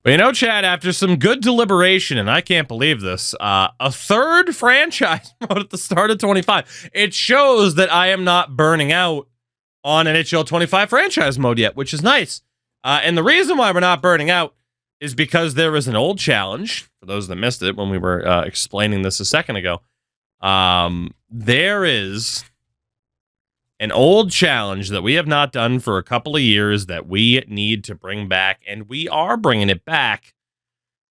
But Chad, after some good deliberation, and I can't believe this, a third franchise mode at the start of 25. It shows that I am not burning out on NHL 25 franchise mode yet, which is nice. And the reason why we're not burning out is because there was an old challenge. For those that missed it when we were explaining this a second ago, there is an old challenge that we have not done for a couple of years that we need to bring back, and we are bringing it back.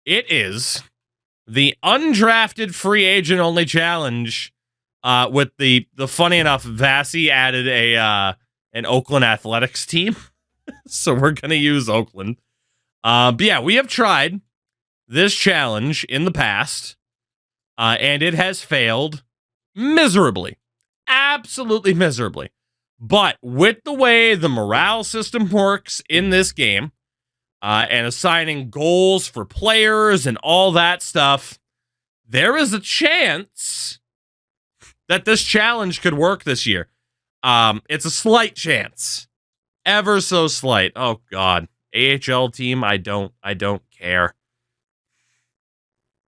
It is the undrafted free agent only challenge. With the funny enough, Vasi added an Oakland Athletics team, so we're gonna use Oakland. But yeah, we have tried this challenge in the past, and it has failed miserably, absolutely miserably. But with the way the morale system works in this game, and assigning goals for players and all that stuff, there is a chance that this challenge could work this year. It's a slight chance, ever so slight. Oh God, AHL team, I don't care.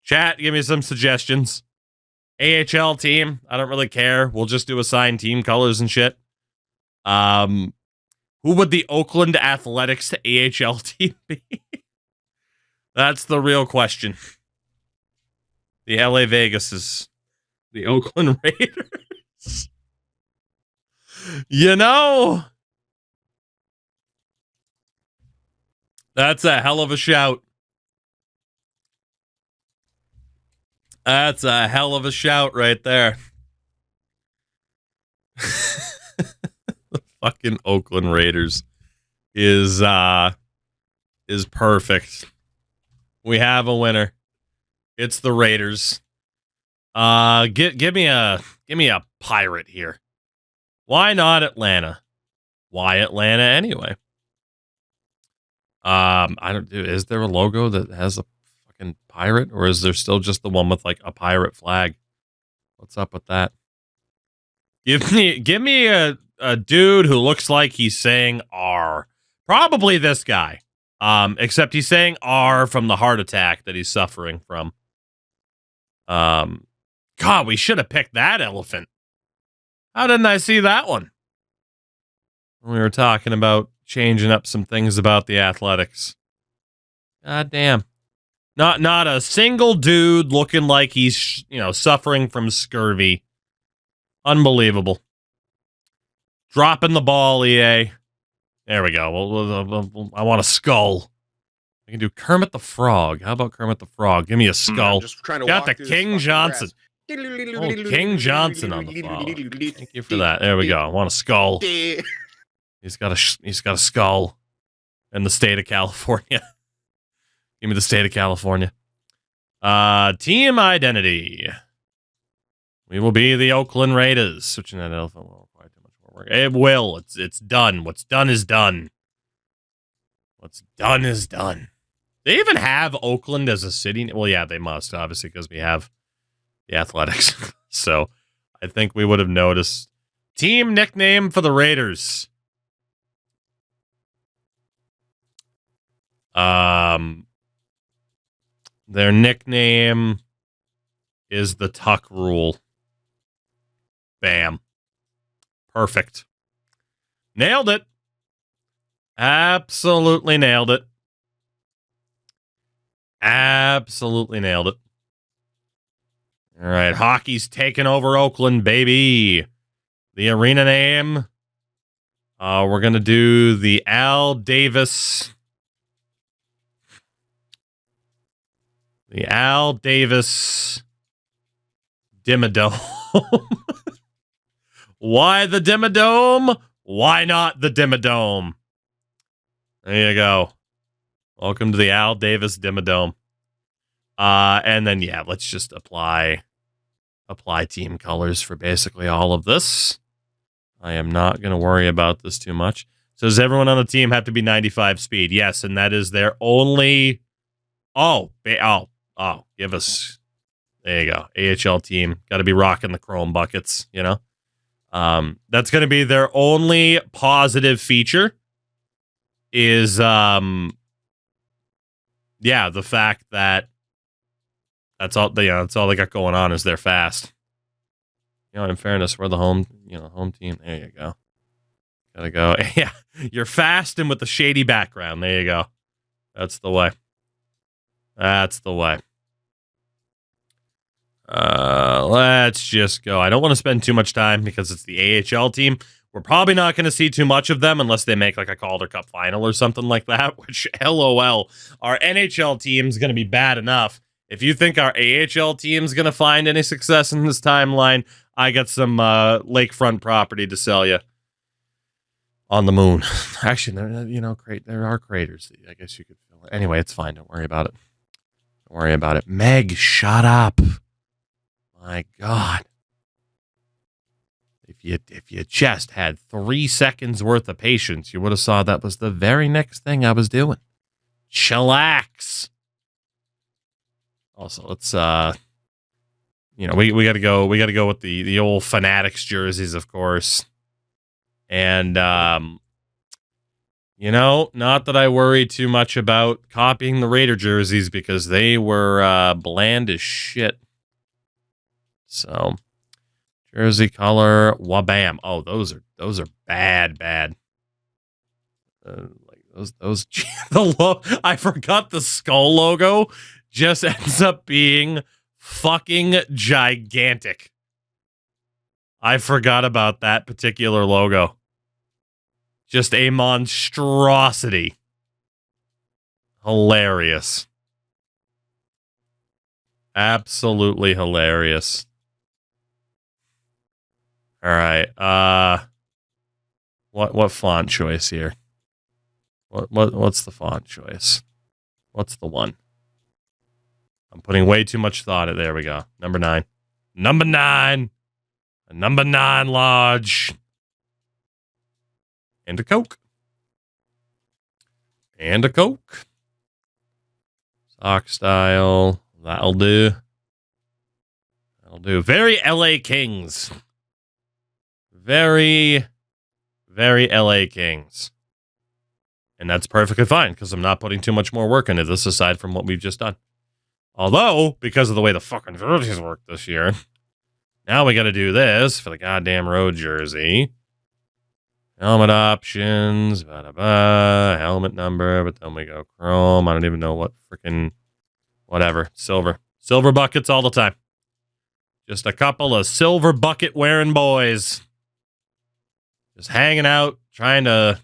Chat, give me some suggestions. AHL team, I don't really care. We'll just do assigned team colors and shit. Who would the Oakland Athletics AHL team be? That's the real question. The LA Vegases. The Oakland Raiders. That's a hell of a shout. That's a hell of a shout right there. The fucking Oakland Raiders is perfect. We have a winner. It's the Raiders. Give me a pirate here. Why not Atlanta? Why Atlanta anyway? Is there a logo that has a fucking pirate, or is there still just the one with like a pirate flag? What's up with that? Give me a dude who looks like he's saying R. Probably this guy. Except he's saying R from the heart attack that he's suffering from. God, we should have picked that elephant. How didn't I see that one? We were talking about changing up some things about the Athletics. God damn. Not a single dude looking like he's, suffering from scurvy. Unbelievable. Dropping the ball, EA. There we go. I want a skull. I can do Kermit the Frog. How about Kermit the Frog? Give me a skull. Just trying to got the King Johnson. Oh, King Johnson on the follow. Thank you for that. There we go. I want a skull. He's got a skull in the state of California. Give me the state of California. Team identity. We will be the Oakland Raiders. Switching that elephant will require too much more work. It will. It's done. What's done is done. What's done is done. They even have Oakland as a city. Well, yeah, they must, obviously, because we have the Athletics. So I think we would have noticed. Team nickname for the Raiders. Their nickname is the Tuck Rule. Bam. Perfect. Nailed it. Absolutely nailed it. Absolutely nailed it. All right, hockey's taking over Oakland, baby. The arena name. We're going to do the Al Davis. The Al Davis Dimmadome. Why the Dimmadome? Why not the Dimmadome? There you go. Welcome to the Al Davis Dimmadome. And then, yeah, let's just apply team colors for basically all of this. I am not going to worry about this too much. So does everyone on the team have to be 95 speed? Yes, and that is their only... give us... There you go. AHL team. Got to be rocking the chrome buckets, That's going to be their only positive feature is, yeah, the fact that that's all they got going on is they're fast. You know, in fairness, we're the home team. There you go. Gotta go. Yeah, you're fast and with the shady background. There you go. That's the way. That's the way. Let's just go. I don't want to spend too much time because it's the AHL team. We're probably not going to see too much of them unless they make like a Calder Cup final or something like that, which LOL. Our NHL team's going to be bad enough. If you think our AHL team's going to find any success in this timeline, I got some lakefront property to sell you on the moon. Actually, there are craters. I guess you could fill it. Anyway, it's fine. Don't worry about it. Don't worry about it. Meg, shut up. My God. If you just had 3 seconds worth of patience, you would have saw that was the very next thing I was doing. Chillax. Also, let's we gotta go with the old Fanatics jerseys, of course. And not that I worry too much about copying the Raider jerseys because they were bland as shit. So, jersey color, wabam. Oh, those are bad. Those I forgot the skull logo just ends up being fucking gigantic. I forgot about that particular logo. Just a monstrosity. Hilarious. Absolutely hilarious. All right. What font choice here? What's the font choice? What's the one? I'm putting way too much thought in. There we go. Number 9. Number 9. A number 9 large. And a Coke. And a Coke. Sock style. That'll do. That'll do. Very LA Kings. Very, very LA Kings. And that's perfectly fine because I'm not putting too much more work into this aside from what we've just done. Although, because of the way the fucking jerseys work this year, now we got to do this for the goddamn road jersey. Helmet options, helmet number, but then we go chrome. I don't even know what freaking, whatever, silver. Silver buckets all the time. Just a couple of silver bucket wearing boys. Just hanging out, trying to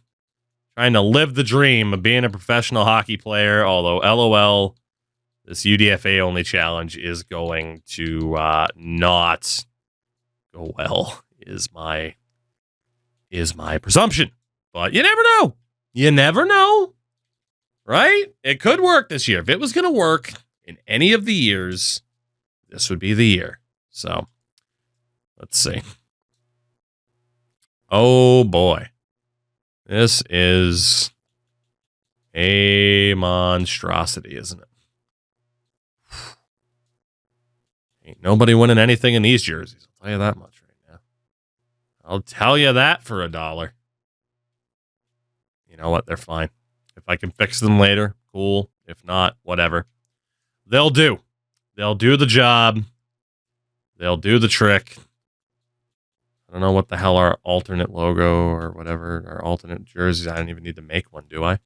live the dream of being a professional hockey player, although LOL, this UDFA only challenge is going to not go well, is my presumption. But you never know. You never know. Right? It could work this year. If it was going to work in any of the years, this would be the year. So, let's see. Oh, boy. This is a monstrosity, isn't it? Ain't nobody winning anything in these jerseys. I'll tell you that much right now. I'll tell you that for $1. You know what? They're fine. If I can fix them later, cool. If not, whatever. They'll do. They'll do the job. They'll do the trick. I don't know what the hell our alternate logo or whatever, our alternate jerseys. I don't even need to make one, do I?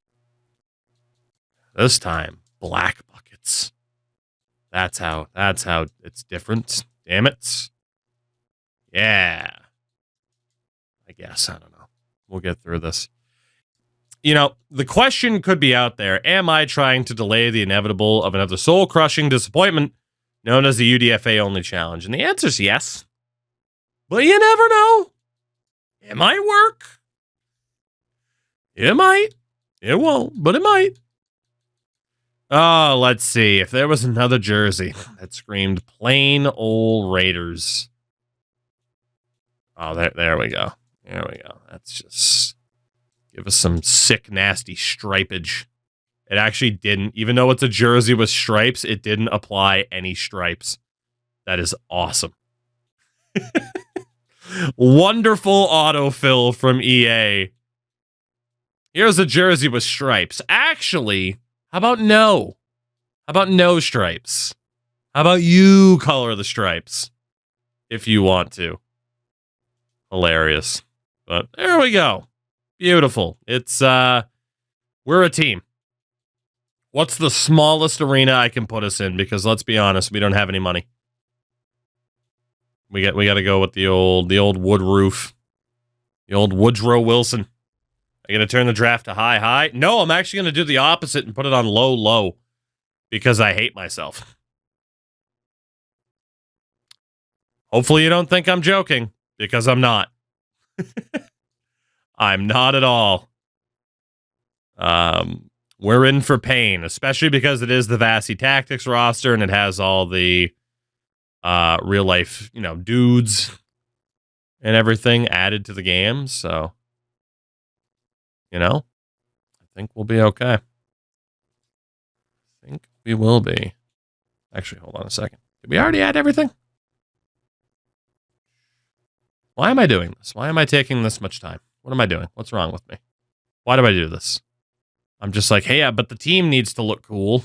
This time, black buckets. That's how it's different. Damn it. Yeah. I guess. I don't know. We'll get through this. The question could be out there. Am I trying to delay the inevitable of another soul-crushing disappointment known as the UDFA only challenge? And the answer is yes. But you never know. It might work. It might. It won't, but it might. Oh, let's see. If there was another jersey that screamed plain old Raiders. Oh, there we go. There we go. That's just... Give us some sick, nasty stripage. It actually didn't. Even though it's a jersey with stripes, it didn't apply any stripes. That is awesome. Wonderful autofill from EA. Here's a jersey with stripes. Actually, how about no? How about no stripes? How about you color the stripes if you want to? Hilarious. But there we go. Beautiful. It's we're a team. What's the smallest arena I can put us in? Because let's be honest, we don't have any money. We got to go with the old wood roof. The old Woodrow Wilson. I got to turn the draft to high. No, I'm actually going to do the opposite and put it on low because I hate myself. Hopefully you don't think I'm joking because I'm not. I'm not at all. We're in for pain, especially because it is the Vasi Tactics roster and it has all the real life, dudes and everything added to the game. So, I think we'll be okay. I think we will be. Actually, hold on a second. Did we already add everything? Why am I doing this? Why am I taking this much time? What am I doing? What's wrong with me? Why do I do this? I'm just like, hey, but the team needs to look cool.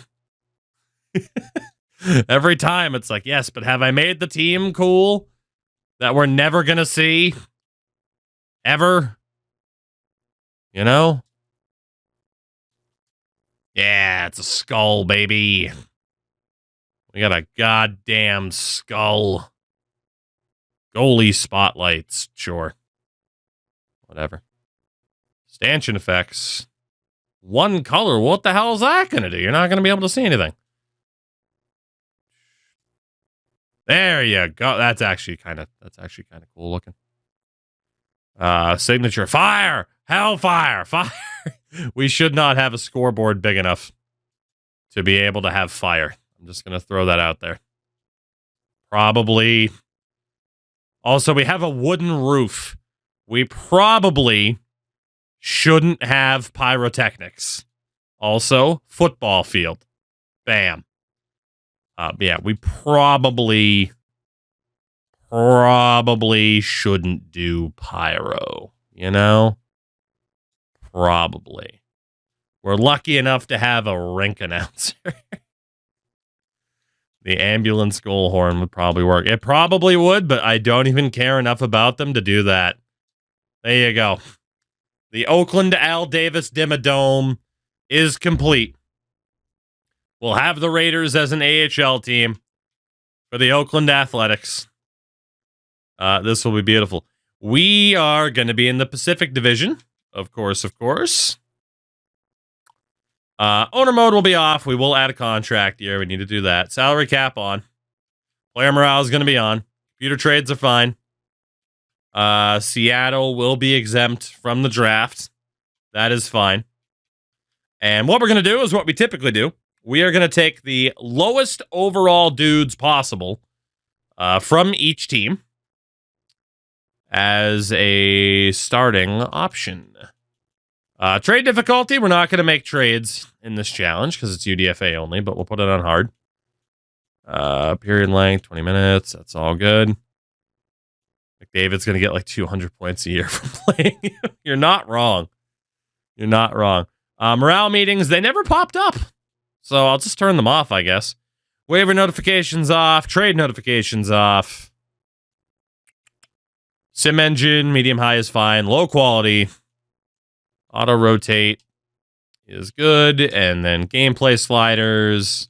Every time it's like, yes, but have I made the team cool that we're never going to see? Ever? Yeah, it's a skull, baby. We got a goddamn skull. Goalie spotlights, sure. Whatever. Stanchion effects. One color. What the hell is that going to do? You're not going to be able to see anything. There you go. That's actually kind of cool looking. Signature fire. Hellfire. Fire. We should not have a scoreboard big enough to be able to have fire. I'm just going to throw that out there. Probably. Also, we have a wooden roof. We probably shouldn't have pyrotechnics. Also, football field. Bam. Yeah, we probably shouldn't do pyro, Probably. We're lucky enough to have a rink announcer. The ambulance goal horn would probably work. It probably would, but I don't even care enough about them to do that. There you go. The Oakland Al Davis Dimmadome is complete. We'll have the Raiders as an AHL team for the Oakland Athletics. This will be beautiful. We are going to be in the Pacific Division, of course. Owner mode will be off. We will add a contract year. We need to do that. Salary cap on. Player morale is going to be on. Computer trades are fine. Seattle will be exempt from the draft. That is fine. And what we're going to do is what we typically do. We are going to take the lowest overall dudes possible from each team as a starting option. Trade difficulty, we're not going to make trades in this challenge because it's UDFA only, but we'll put it on hard. Period length, 20 minutes. That's all good. McDavid's going to get like 200 points a year from playing. You're not wrong. Morale meetings, they never popped up. So I'll just turn them off, I guess. Waiver notifications off. Trade notifications off. Sim engine, medium high is fine. Low quality. Auto rotate is good. And then gameplay sliders.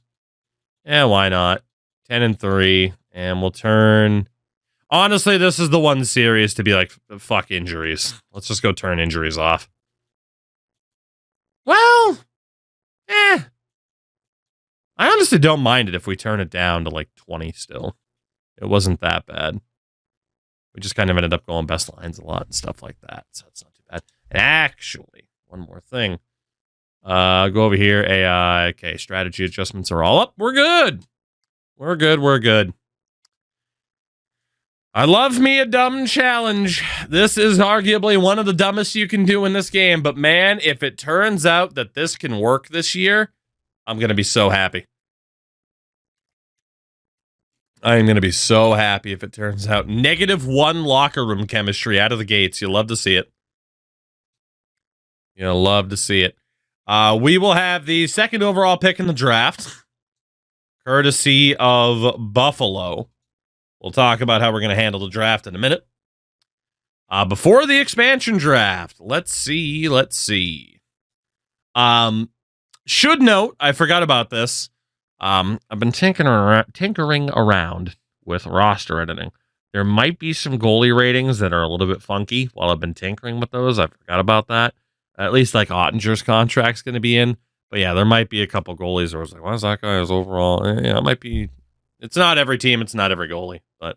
Yeah, why not? 10 and 3. And we'll turn. Honestly, this is the one series to be like, fuck injuries. Let's just go turn injuries off. Well, I honestly don't mind it if we turn it down to like 20 still. It wasn't that bad. We just kind of ended up going best lines a lot and stuff like that. So it's not too bad. And actually, one more thing. Go over here. AI. Okay, strategy adjustments are all up. We're good. We're good. I love me a dumb challenge. This is arguably one of the dumbest you can do in this game. But man, if it turns out that this can work this year, I'm going to be so happy. I am going to be so happy if it turns out. -1 locker room chemistry out of the gates. You'll love to see it. We will have the second overall pick in the draft. courtesy of Buffalo. We'll talk about how we're going to handle the draft in a minute. Before the expansion draft, let's see. Should note, I forgot about this. I've been tinkering around with roster editing. There might be some goalie ratings that are a little bit funky while I've been tinkering with those. I forgot about that. At least like Ottinger's contract's going to be in. But yeah, there might be a couple goalies where I was like, why is that guy's overall? Yeah, it might be. It's not every team. It's not every goalie. But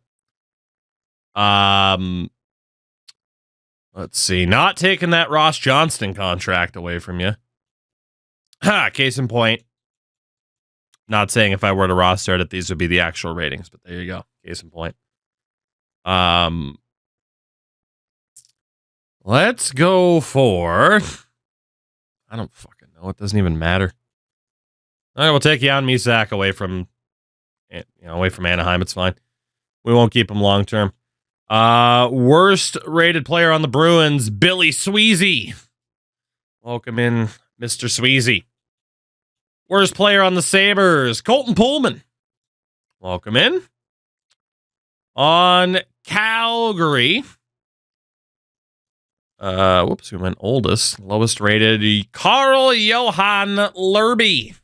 let's see. Not taking that Ross Johnston contract away from you. Case in point. Not saying if I were to roster it, these would be the actual ratings, but there you go. Case in point. Let's go for. I don't fucking know. It doesn't even matter. All right, we'll take Jan Misak away from Anaheim. It's fine. We won't keep him long term. Worst rated player on the Bruins, Billy Sweezy. Welcome in, Mr. Sweezy. Worst player on the Sabres, Colton Pullman. Welcome in. On Calgary. We went oldest. Lowest rated, Carl Johan Lerby.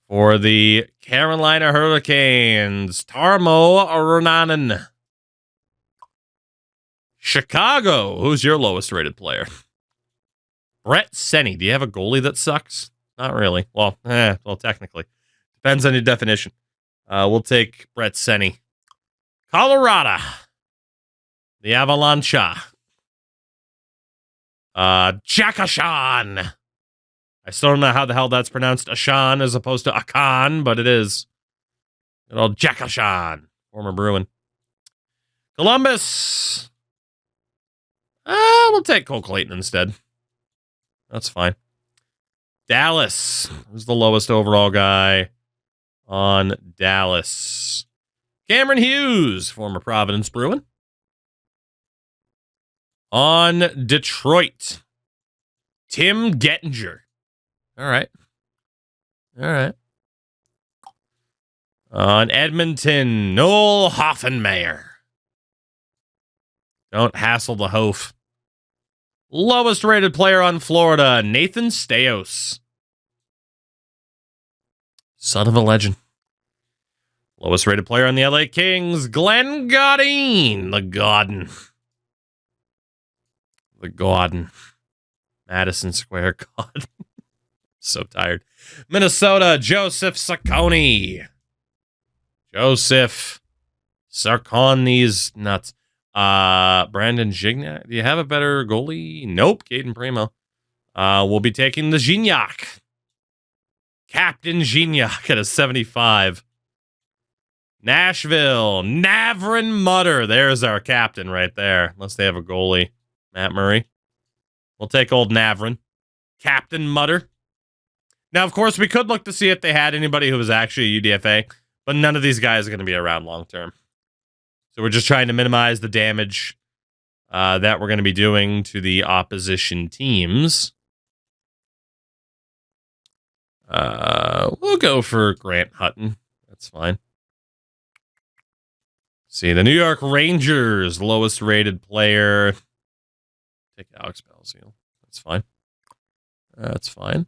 For the Carolina Hurricanes, Tarmo Rantanen. Chicago, who's your lowest rated player? Brett Seney. Do you have a goalie that sucks? Not really. Well, technically. Depends on your definition. We'll take Brett Seney. Colorado. The Avalanche. Jackashan. I still don't know how the hell that's pronounced Ashan as opposed to Akan, but it is. Good old Jackashan. Former Bruin. Columbus. We'll take Cole Clayton instead. That's fine. Dallas. Who's the lowest overall guy on Dallas? Cameron Hughes, former Providence Bruin. On Detroit, Tim Gettinger. All right. On Edmonton, Noel Hoffenmeyer. Don't hassle the Hof. Lowest rated player on Florida, Nathan Staios. Son of a legend. Lowest rated player on the LA Kings, Glenn Gaudin. The Gaudin. Madison Square Garden. So tired. Minnesota, Joseph Saccone. Joseph Sarkone's nuts. Brandon Gignac. Do you have a better goalie? Nope. Caden Primo. We'll be taking the Gignac. Captain Gignac at a 75. Nashville, Navrin Mutter. There's our captain right there. Unless they have a goalie. Matt Murray. We'll take old Navrin. Captain Mutter. Now, of course, we could look to see if they had anybody who was actually a UDFA, but none of these guys are going to be around long term. So we're just trying to minimize the damage that we're going to be doing to the opposition teams. We'll go for Grant Hutton. That's fine. See, the New York Rangers, lowest rated player. Take Alex Belzile. That's fine.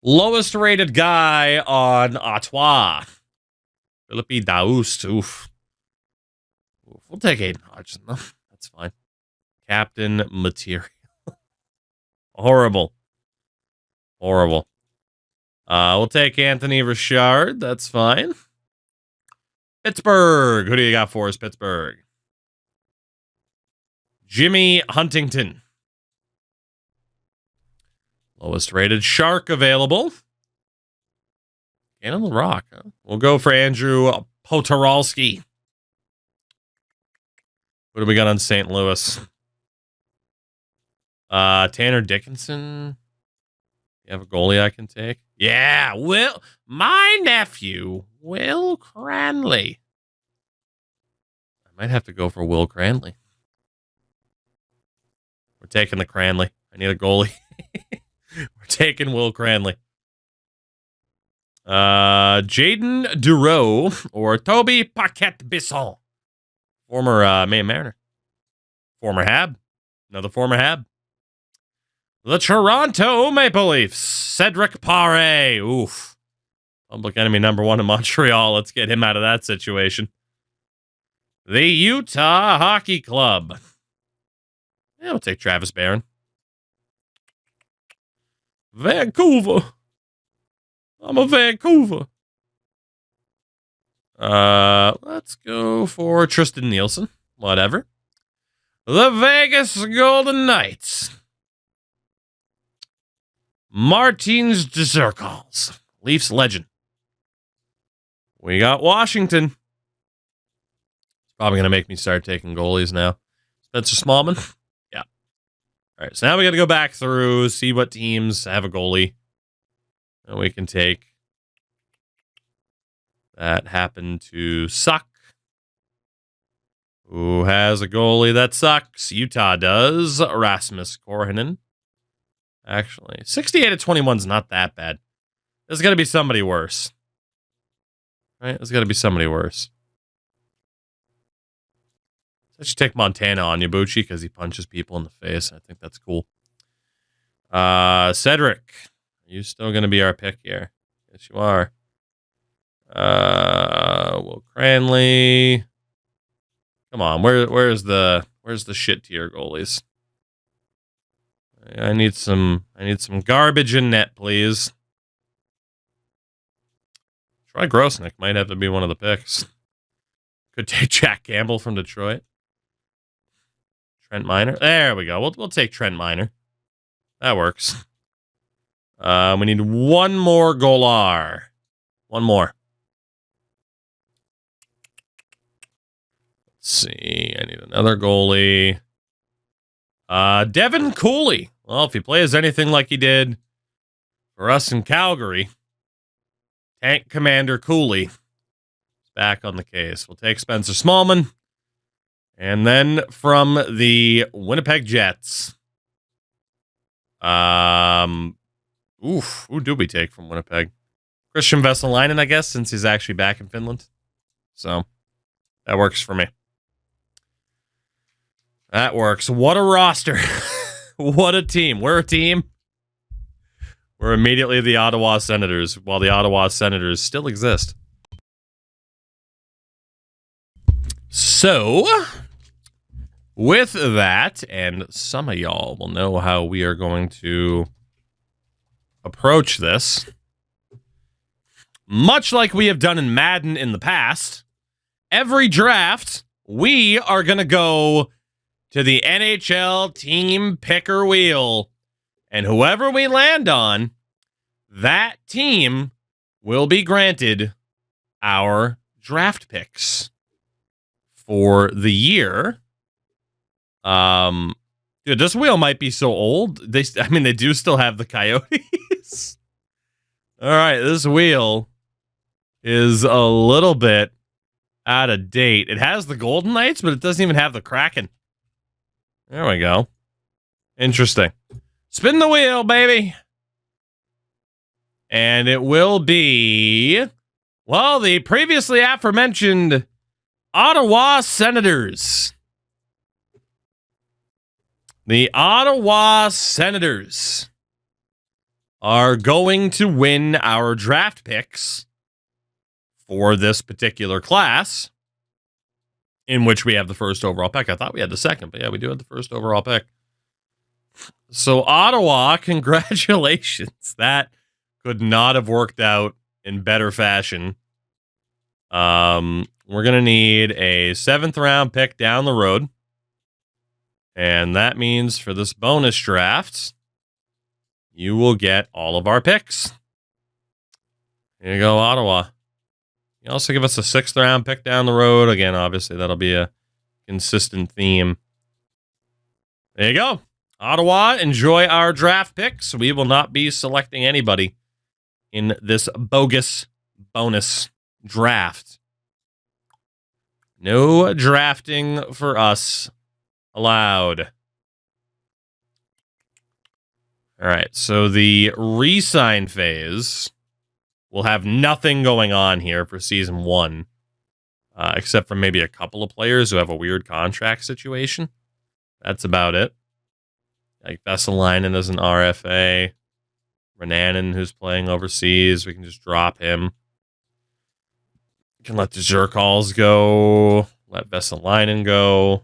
Lowest rated guy on Ottawa. Philippe Daoust. Oof. We'll take Aiden Hodgson, though. That's fine. Captain Material. Horrible. We'll take Anthony Richard. That's fine. Pittsburgh. Who do you got for us, Pittsburgh? Jimmy Huntington. Lowest rated Shark available. And on the Rock. Huh? We'll go for Andrew Potoralski. What do we got on St. Louis? Tanner Dickinson. You have a goalie I can take? Yeah, my nephew, Will Cranley. I might have to go for Will Cranley. We're taking the Cranley. I need a goalie. We're taking Will Cranley. Jaden Dureau or Toby Paquette-Bisson. Former Maine Mariner. Former Hab. Another former Hab. The Toronto Maple Leafs. Cedric Pare. Oof. Public enemy number 1 in Montreal. Let's get him out of that situation. The Utah Hockey Club. Yeah, we'll take Travis Barron. Vancouver. I'm a Vancouver. Let's go for Tristan Nielsen. Whatever. The Vegas Golden Knights. Martins Dzirkals. Leafs legend. We got Washington. It's probably going to make me start taking goalies now. Spencer Smallman. Yeah. All right, so now we got to go back through, see what teams have a goalie. And we can take. That happened to suck. Who has a goalie that sucks? Utah does. Rasmus Korhonen. Actually, 68 at 21 is not that bad. There's got to be somebody worse. Right? There's got to be somebody worse. I should take Montana on Yabuchi because he punches people in the face. I think that's cool. Cedric. Are you still going to be our pick here? Yes, you are. Will Cranley. Come on, where's the shit tier goalies? I need some garbage in net, please. Troy Grosnick might have to be one of the picks. Could take Jack Campbell from Detroit. Trent Miner. There we go. We'll take Trent Miner. That works. We need one more goalar. One more. Let's see. I need another goalie. Devin Cooley. Well, if he plays anything like he did for us in Calgary, Tank Commander Cooley is back on the case. We'll take Spencer Smallman. And then from the Winnipeg Jets. Who do we take from Winnipeg? Christian Vesalainen, I guess, since he's actually back in Finland. So that works for me. That works. What a roster. What a team. We're a team. We're immediately the Ottawa Senators, while the Ottawa Senators still exist. So, with that, and some of y'all will know how we are going to approach this. Much like we have done in Madden in the past, every draft, we are going to go to the NHL team picker wheel. And whoever we land on, that team will be granted our draft picks for the year. Dude, this wheel might be so old. They do still have the Coyotes. All right, this wheel is a little bit out of date. It has the Golden Knights, but it doesn't even have the Kraken. There we go. Interesting. Spin the wheel, baby. And it will be, well, the previously aforementioned Ottawa Senators. The Ottawa Senators are going to win our draft picks for this particular class, in which we have the first overall pick. I thought we had the second, but yeah, we do have the first overall pick. So Ottawa, congratulations. That could not have worked out in better fashion. We're going to need a 7th round pick down the road. And that means for this bonus draft, you will get all of our picks. Here you go, Ottawa. You also give us a 6th round pick down the road. Again, obviously, that'll be a consistent theme. There you go. Ottawa, enjoy our draft picks. We will not be selecting anybody in this bogus bonus draft. No drafting for us allowed. All right, so the re-sign phase We'll have nothing going on here for season 1, except for maybe a couple of players who have a weird contract situation. That's about it. Like Vesalainen as an RFA. Renanen, who's playing overseas, we can just drop him. We can let the Zerkals go. Let Vesalainen go.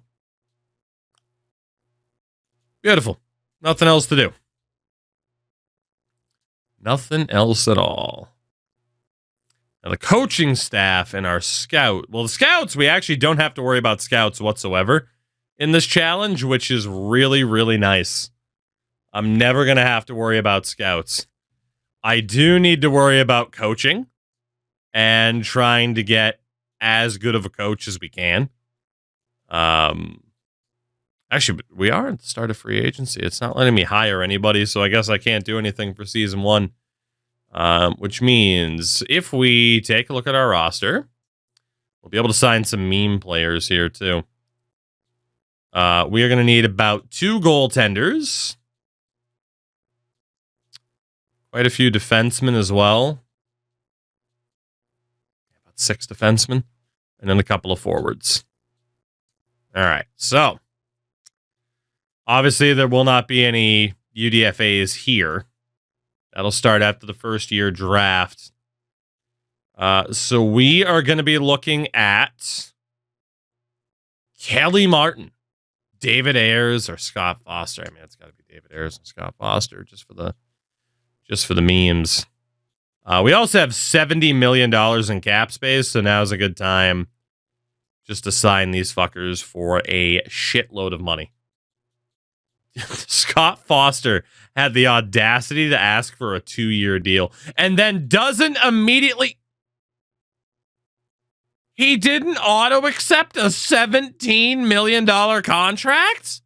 Beautiful. Nothing else to do. Nothing else at all. Now, the coaching staff and our scout. Well, the scouts, we actually don't have to worry about scouts whatsoever in this challenge, which is really, really nice. I'm never going to have to worry about scouts. I do need to worry about coaching and trying to get as good of a coach as we can. Actually, we are at the start of free agency. It's not letting me hire anybody, so I guess I can't do anything for season 1. Which means if we take a look at our roster, we'll be able to sign some meme players here too. We are going to need about 2 goaltenders. Quite a few defensemen as well. About 6 defensemen. And then a couple of forwards. All right. So, obviously, there will not be any UDFAs here. That'll start after the first year draft. So, we are going to be looking at Kelly Martin, David Ayers, or Scott Foster. I mean, it's got to be David Ayers and Scott Foster just for the memes. We also have $70 million in cap space, so now's a good time just to sign these fuckers for a shitload of money. Scott Foster had the audacity to ask for a 2-year deal and then doesn't immediately... He didn't auto-accept a $17 million contract?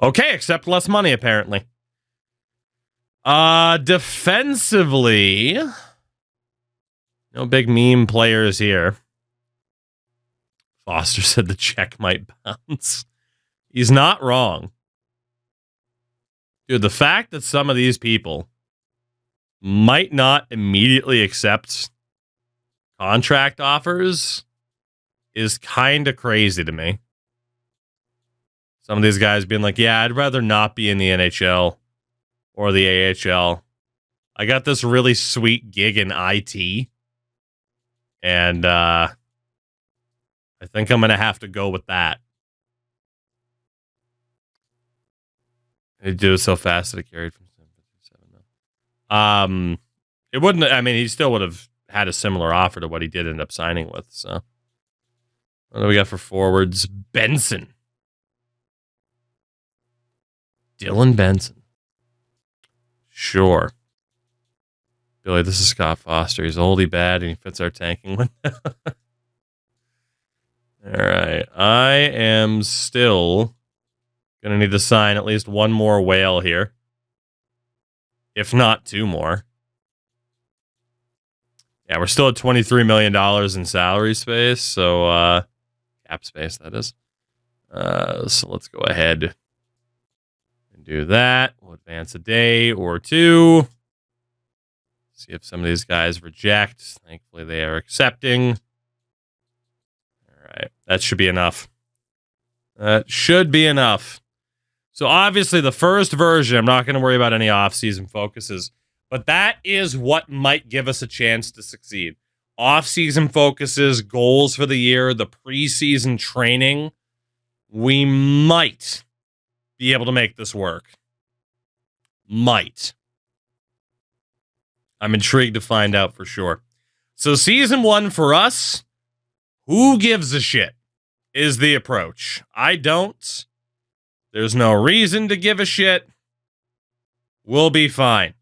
Okay, accept less money, apparently. Defensively, no big meme players here. Foster said the check might bounce. He's not wrong. Dude, the fact that some of these people might not immediately accept contract offers is kind of crazy to me. Some of these guys being like, yeah, I'd rather not be in the NHL or the AHL. I got this really sweet gig in IT. And I think I'm going to have to go with that. They do it so fast that it carried from 757. It wouldn't, I mean, he still would have had a similar offer to what he did end up signing with. So, what do we got for forwards? Benson. Dylan Benson. Sure. Billy, this is Scott Foster. He's oldie bad and he fits our tanking window. All right. I am still going to need to sign at least one more whale here. If not 2 more. Yeah, we're still at $23 million in salary space. So, cap space, that is. So let's go ahead and do that. We'll advance a day or 2. See if some of these guys reject. Thankfully, they are accepting. All right. That should be enough. That should be enough. So, obviously, the first version, I'm not going to worry about any off-season focuses, but that is what might give us a chance to succeed. Off-season focuses, goals for the year, the preseason training. We might be able to make this work. Might. I'm intrigued to find out for sure. So season 1 for us, who gives a shit is the approach. I don't. There's no reason to give a shit. We'll be fine.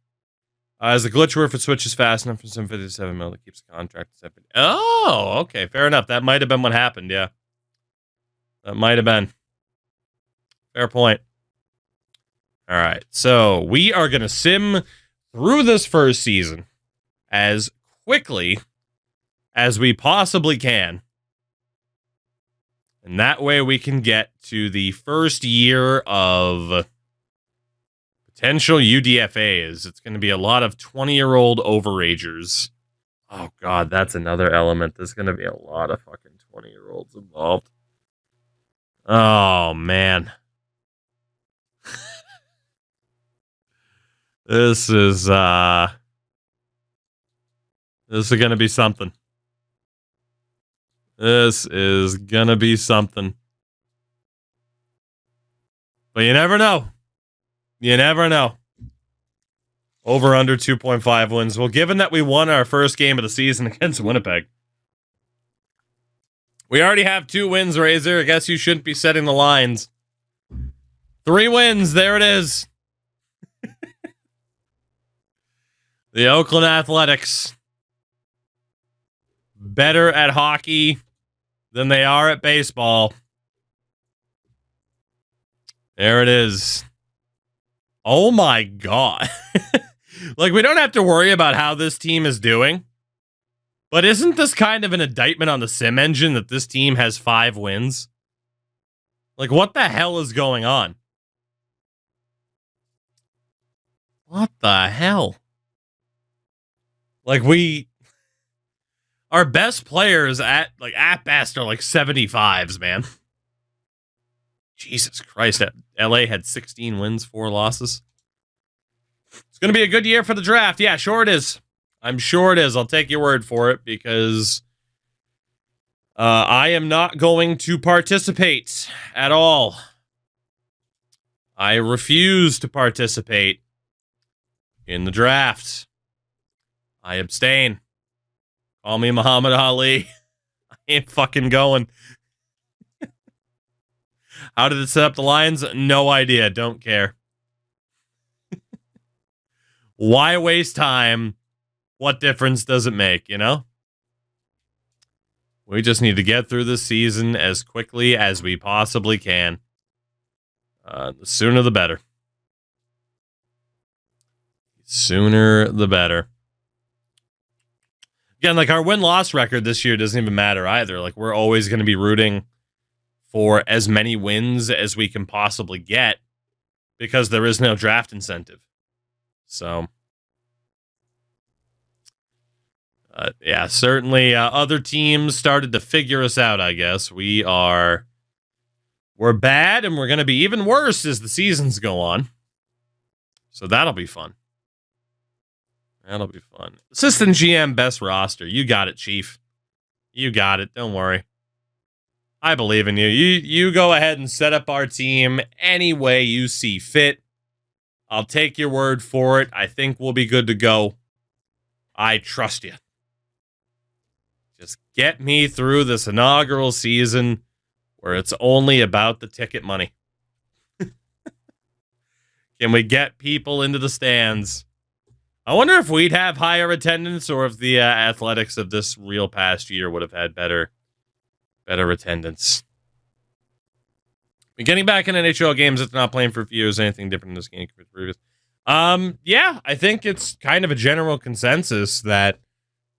As a glitch where if it switches fast enough from 757 mil, it keeps the contract at 750. Oh, okay. Fair enough. That might have been what happened. Yeah. That might have been. Fair point. All right. So we are going to sim through this first season as quickly as we possibly can. And that way we can get to the first year of potential UDFAs. It's going to be a lot of 20-year-old overagers. Oh, God, that's another element. There's going to be a lot of fucking 20-year-olds involved. Oh, man. This is going to be something. This is going to be something. But you never know. You never know. Over under 2.5 wins. Well, given that we won our first game of the season against Winnipeg, we already have 2 wins, Razor. I guess you shouldn't be setting the lines. 3 wins. There it is. The Oakland Athletics. Better at hockey than they are at baseball. There it is. Oh my God. Like, we don't have to worry about how this team is doing. But isn't this kind of an indictment on the sim engine that this team has 5 wins? Like, what the hell is going on? What the hell? Like, our best players at best are like 75s, man. Jesus Christ. LA had 16 wins, 4 losses. It's going to be a good year for the draft. Yeah, sure it is. I'm sure it is. I'll take your word for it because I am not going to participate at all. I refuse to participate in the draft. I abstain. Call me Muhammad Ali. I ain't fucking going. How did it set up the lines? No idea. Don't care. Why waste time? What difference does it make, you know? We just need to get through this season as quickly as we possibly can. The sooner the better. Sooner the better. Again, like, our win-loss record this year doesn't even matter either. Like, we're always going to be rooting for as many wins as we can possibly get because there is no draft incentive. So, yeah, certainly other teams started to figure us out, I guess. We're bad, and we're going to be even worse as the seasons go on. So that'll be fun. That'll be fun. Assistant GM, best roster. You got it, Chief. You got it. Don't worry. I believe in you. You go ahead and set up our team any way you see fit. I'll take your word for it. I think we'll be good to go. I trust you. Just get me through this inaugural season where it's only about the ticket money. Can we get people into the stands? I wonder if we'd have higher attendance or if the Athletics of this real past year would have had better attendance. Getting back in NHL games that's not playing for a few years, anything different in this game compared to previous? Yeah, I think it's kind of a general consensus that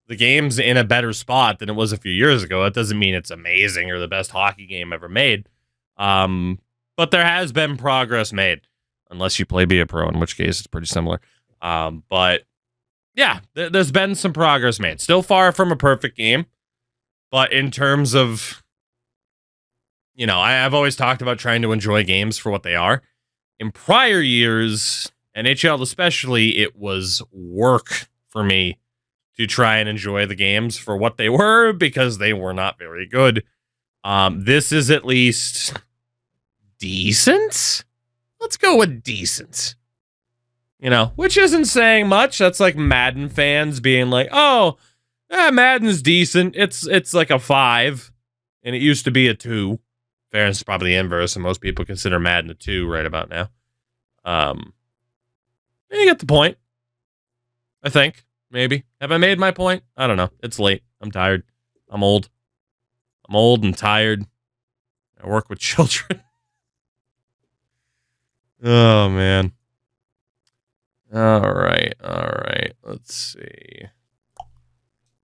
the game's in a better spot than it was a few years ago. That doesn't mean it's amazing or the best hockey game ever made. But there has been progress made, unless you play Be a Pro, in which case it's pretty similar. But yeah, there's been some progress made. Still far from a perfect game, but in terms of, you know, I've always talked about trying to enjoy games for what they are. In prior years, NHL especially, it was work for me to try and enjoy the games for what they were because they were not very good. This is at least decent. Let's go with decent. You know, which isn't saying much. That's like Madden fans being like, oh, Madden's decent. It's like a 5, and it used to be a 2. Fairness is probably the inverse, and most people consider Madden a 2 right about now. You get the point. I think. Maybe. Have I made my point? I don't know. It's late. I'm tired. I'm old. I'm old and tired. I work with children. Oh, man. All right. Let's see.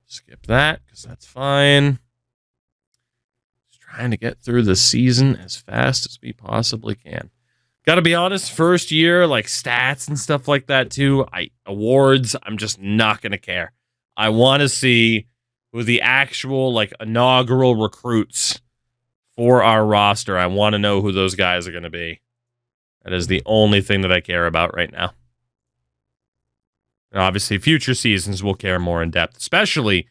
Skip that because that's fine. Just trying to get through the season as fast as we possibly can. Got to be honest, first year, like stats and stuff like that too. Awards, I'm just not going to care. I want to see who the actual like inaugural recruits for our roster. I want to know who those guys are going to be. That is the only thing that I care about right now. And obviously, future seasons will care more in depth, especially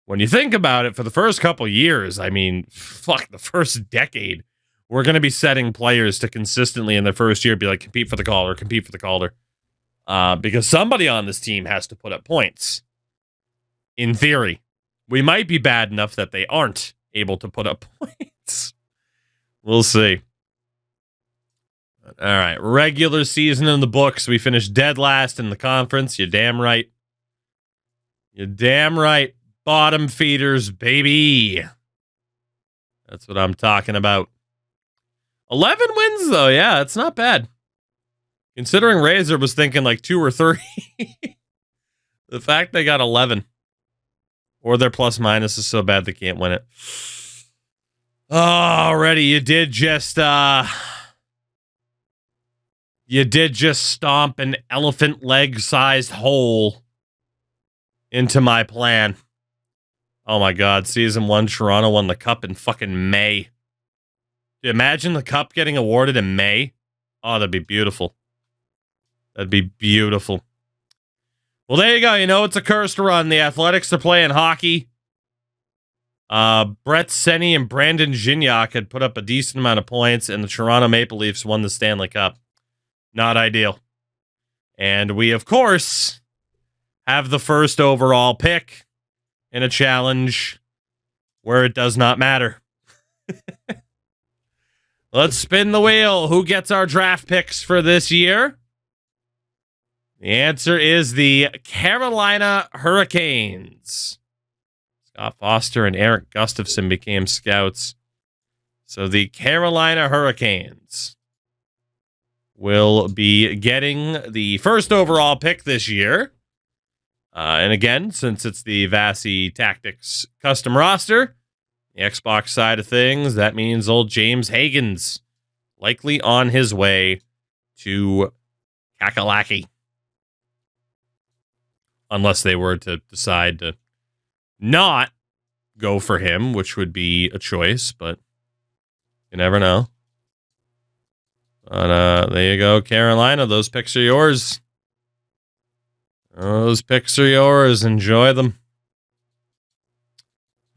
when you think about it. For the first couple years, I mean, fuck, the first decade, we're going to be setting players to consistently in their first year be like, compete for the Calder, because somebody on this team has to put up points. In theory, we might be bad enough that they aren't able to put up points. We'll see. All right, regular season in the books. We finished dead last in the conference. You're damn right. You're damn right. Bottom feeders, baby. That's what I'm talking about. 11 wins, though. Yeah, it's not bad. Considering Razor was thinking like 2 or 3. The fact they got 11. Or their plus minus is so bad they can't win it. Already, you did just stomp an elephant leg-sized hole into my plan. Oh my God, season 1, Toronto won the cup in fucking May. Imagine the cup getting awarded in May. Oh, that'd be beautiful. That'd be beautiful. Well, there you go. You know, it's a cursed run. The Athletics are playing hockey. Brett Seney and Brandon Gignac had put up a decent amount of points, and the Toronto Maple Leafs won the Stanley Cup. Not ideal. And we, of course, have the first overall pick in a challenge where it does not matter. Let's spin the wheel. Who gets our draft picks for this year? The answer is the Carolina Hurricanes. Scott Foster and Eric Gustafson became scouts. So the Carolina Hurricanes will be getting the first overall pick this year. And again, since it's the Vasi Tactics custom roster, the Xbox side of things, that means old James Hagens likely on his way to Kakalaki. Unless they were to decide to not go for him, which would be a choice, but you never know. But there you go, Carolina. Those picks are yours. Those picks are yours. Enjoy them.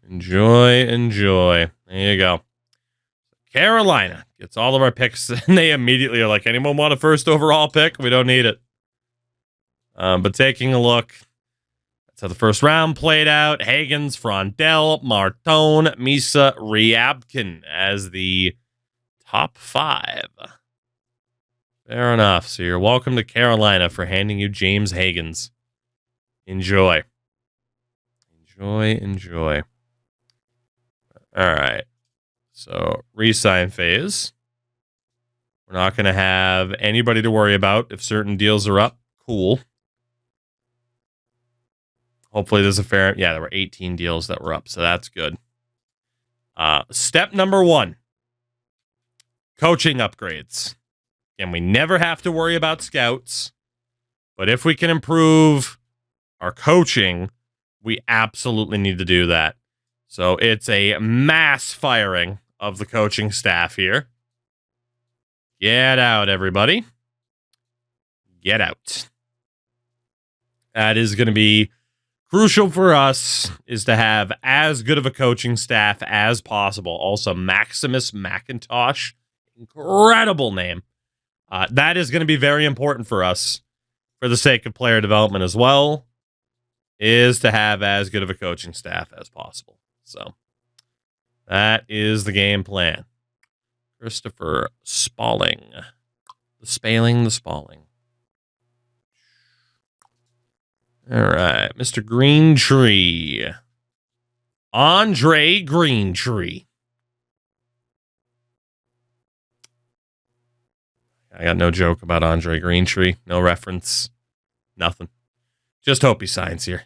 Enjoy. There you go. Carolina gets all of our picks, and they immediately are like, anyone want a first overall pick? We don't need it. But taking a look, that's how the first round played out. Hagens, Frondell, Martone, Misa, Ryabkin as the top 5. Fair enough. So you're welcome to Carolina for handing you James Hagens. Enjoy. All right. So, re-sign phase. We're not going to have anybody to worry about if certain deals are up. Cool. Hopefully there's a fair... Yeah, there were 18 deals that were up, so that's good. Step number 1. Coaching upgrades. And we never have to worry about scouts. But if we can improve our coaching, we absolutely need to do that. So it's a mass firing of the coaching staff here. Get out, everybody. Get out. That is going to be crucial for us, is to have as good of a coaching staff as possible. Also, Maximus McIntosh. Incredible name. That is going to be very important for us, for the sake of player development as well, is to have as good of a coaching staff as possible. So that is the game plan. Christopher Spalling. The Spalling. All right, Mr. Green Tree. Andre Green Tree. I got no joke about Andre Green Tree. No reference. Nothing. Just hope he signs here.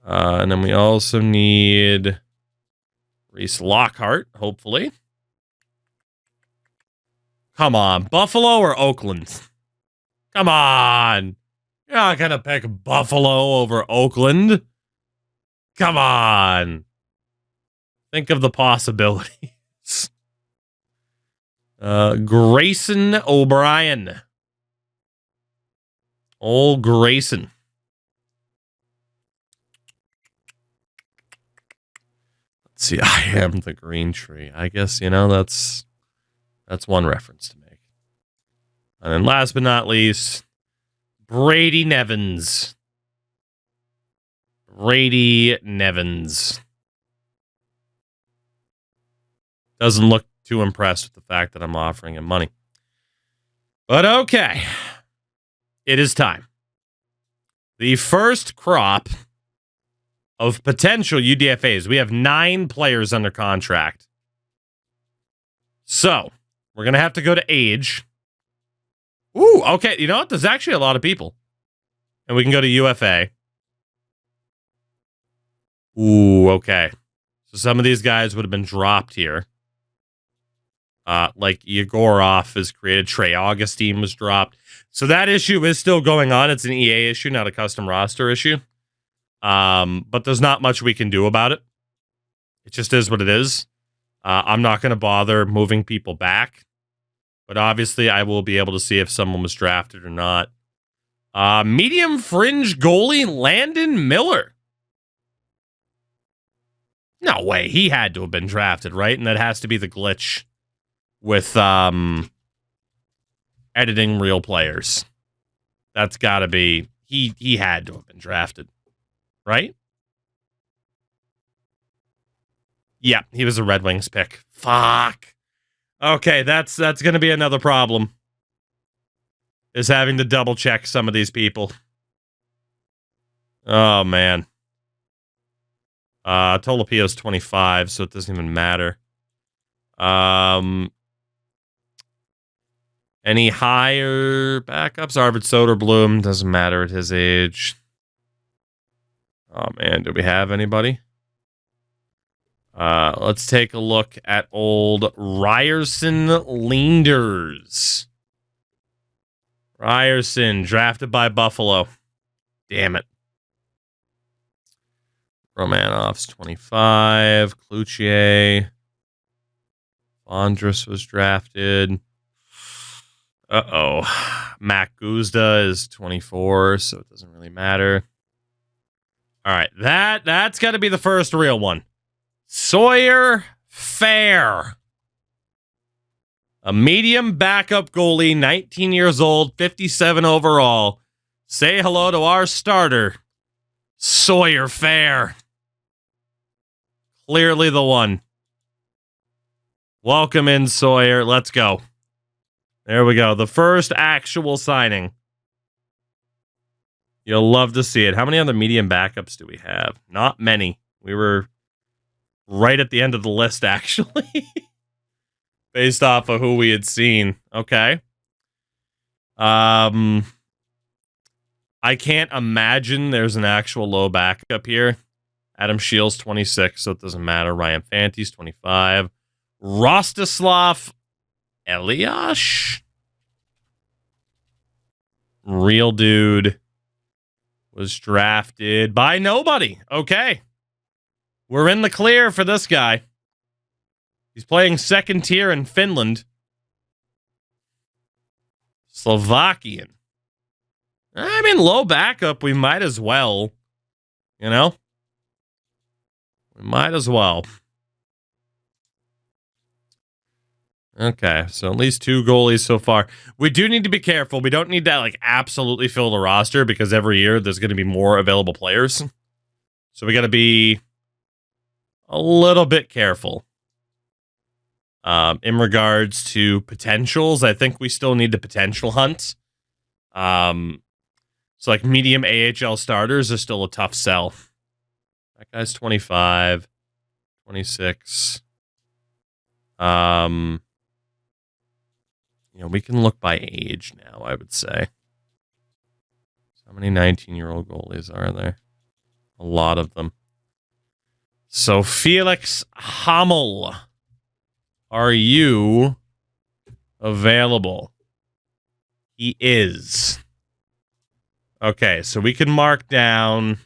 And then we also need Reese Lockhart, hopefully. Come on, Buffalo or Oakland? Come on. You're not going to pick Buffalo over Oakland. Come on. Think of the possibilities. Grayson O'Brien. Old Grayson. Let's see. I am the Green Tree. I guess, that's one reference to make. And then last but not least, Brady Nevins. Brady Nevins. Doesn't look too impressed with the fact that I'm offering him money. But okay. It is time. The first crop of potential UDFAs. We have 9 players under contract. So, we're going to have to go to age. Ooh, okay. You know what? There's actually a lot of people. And we can go to UFA. Ooh, okay. So some of these guys would have been dropped here. Like Yegorov is created. Trey Augustine was dropped. So that issue is still going on. It's an EA issue, not a custom roster issue. But there's not much we can do about it. It just is what it is. I'm not going to bother moving people back. But obviously, I will be able to see if someone was drafted or not. Medium fringe goalie Landon Miller. No way. He had to have been drafted, right? And that has to be the glitch with editing real players. That's got to be... He had to have been drafted, right? Yeah, he was a Red Wings pick. Fuck. Okay, that's going to be another problem. Is having to double check some of these people. Oh, man. Tolopio's 25, so it doesn't even matter. Any higher backups? Arvid Soderblom doesn't matter at his age. Oh, man, do we have anybody? Let's take a look at old Ryerson Leanders. Ryerson, drafted by Buffalo. Damn it. Romanov's 25. Cloutier. Andrus was drafted. Matt Guzda is 24, so it doesn't really matter. All right, that's got to be the first real one. Sawyer Fair. A medium backup goalie, 19 years old, 57 overall. Say hello to our starter, Sawyer Fair. Clearly the one. Welcome in, Sawyer. Let's go. There we go. The first actual signing. You'll love to see it. How many other medium backups do we have? Not many. We were right at the end of the list, actually. Based off of who we had seen. Okay. I can't imagine there's an actual low backup here. Adam Shields, 26, so it doesn't matter. Ryan Fante's 25. Rostislav Eliash. Real dude. Was drafted by nobody. Okay. We're in the clear for this guy. He's playing second tier in Finland. Slovakian. I mean, low backup, we might as well. You know? We might as well. Okay, so at least 2 goalies so far. We do need to be careful. We don't need to, absolutely fill the roster because every year there's going to be more available players. So we got to be a little bit careful. In regards to potentials, I think we still need to potential hunt. So So, like, medium AHL starters are still a tough sell. That guy's 25, 26. We can look by age now, I would say. How many 19-year-old goalies are there? A lot of them. So, Felix Hamel, are you available? He is. Okay, so we can mark down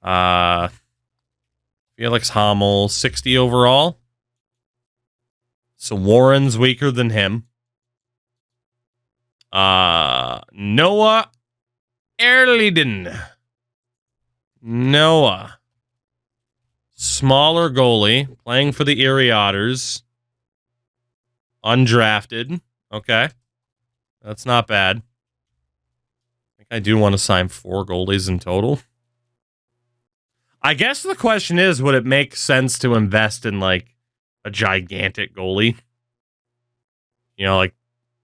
Felix Hamel, 60 overall. So Warren's weaker than him. Noah Erliden. Noah. Smaller goalie, playing for the Erie Otters. Undrafted. Okay. That's not bad. I think I do want to sign 4 goalies in total. I guess the question is, would it make sense to invest in, like, a gigantic goalie? Like,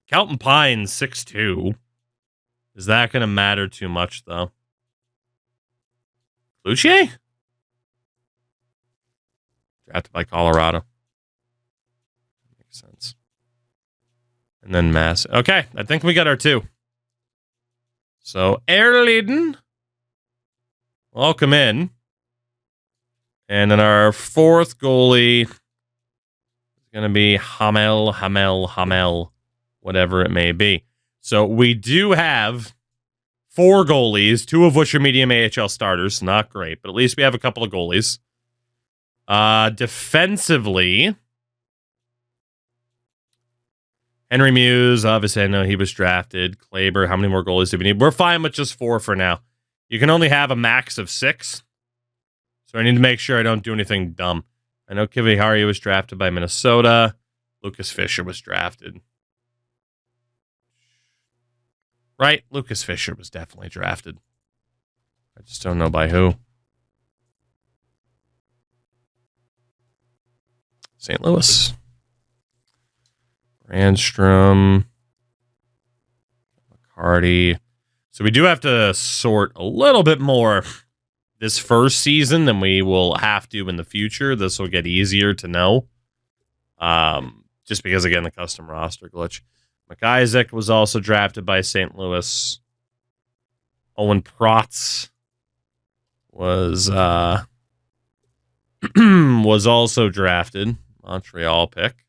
Kelton Pines, 6'2". Is that going to matter too much, though? Lucier? Drafted by Colorado. Makes sense. And then Mass. Okay, I think we got our 2. So, Erliden, welcome in. And then our 4th goalie is going to be Hamel, whatever it may be. So we do have 4 goalies, 2 of which are medium AHL starters. Not great, but at least we have a couple of goalies. Defensively, Henry Muse, obviously I know he was drafted. Kleber, how many more goalies do we need? We're fine with just 4 for now. You can only have a max of 6. So I need to make sure I don't do anything dumb. I know Kivihari was drafted by Minnesota. Lucas Fisher was drafted. Right? Lucas Fisher was definitely drafted. I just don't know by who. St. Louis. Brandstrom. McCarty. So we do have to sort a little bit more this first season than we will have to in the future. This will get easier to know. Just because, again, the custom roster glitch. McIsaac was also drafted by St. Louis. Owen Protz was was also drafted. Montreal pick.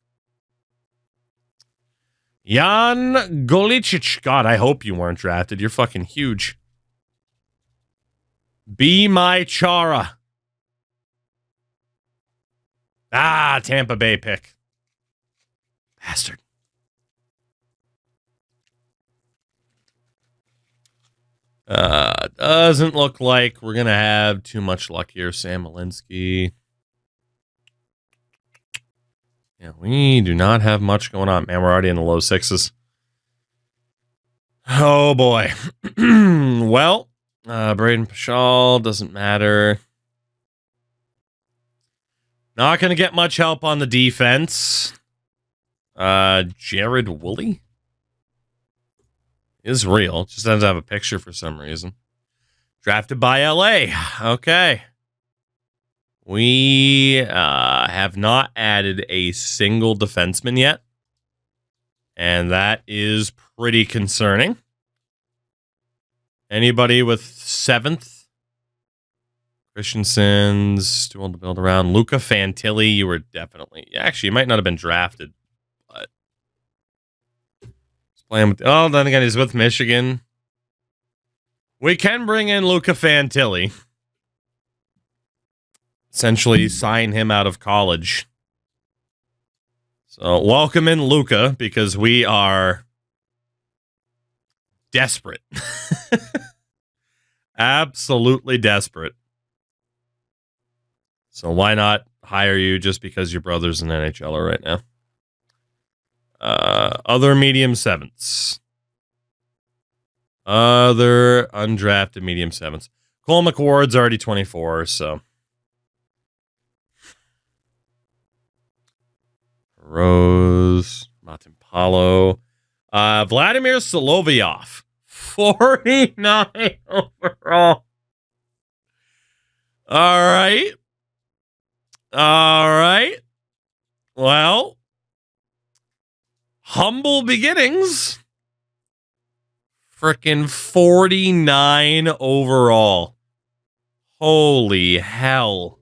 Jan Golicic. God, I hope you weren't drafted. You're fucking huge. Be my Chara. Tampa Bay pick. Bastard. Doesn't look like we're going to have too much luck here. Sam Malinsky. Yeah, we do not have much going on. Man, we're already in the low 6s. Oh, boy. Well, Braden Pashal doesn't matter. Not going to get much help on the defense. Jared Woolley is real. Just doesn't have a picture for some reason. Drafted by LA. Okay. We have not added a single defenseman yet. And that is pretty concerning. Anybody with 7th? Christensen's too old to build around. Luca Fantilli, you were definitely... Actually, you might not have been drafted. But he's playing with... Oh, then again, he's with Michigan. We can bring in Luca Fantilli. Essentially sign him out of college. So welcome in Luca, because we are desperate. Absolutely desperate. So why not hire you just because your brother's an NHLer right now? Other medium 7s. Other undrafted medium 7s. Cole McWard's already 24, so... Rose, Martin Paulo, Vladimir Solovyov. 49 overall. All right. All right. Well, humble beginnings. Frickin' 49 overall. Holy hell.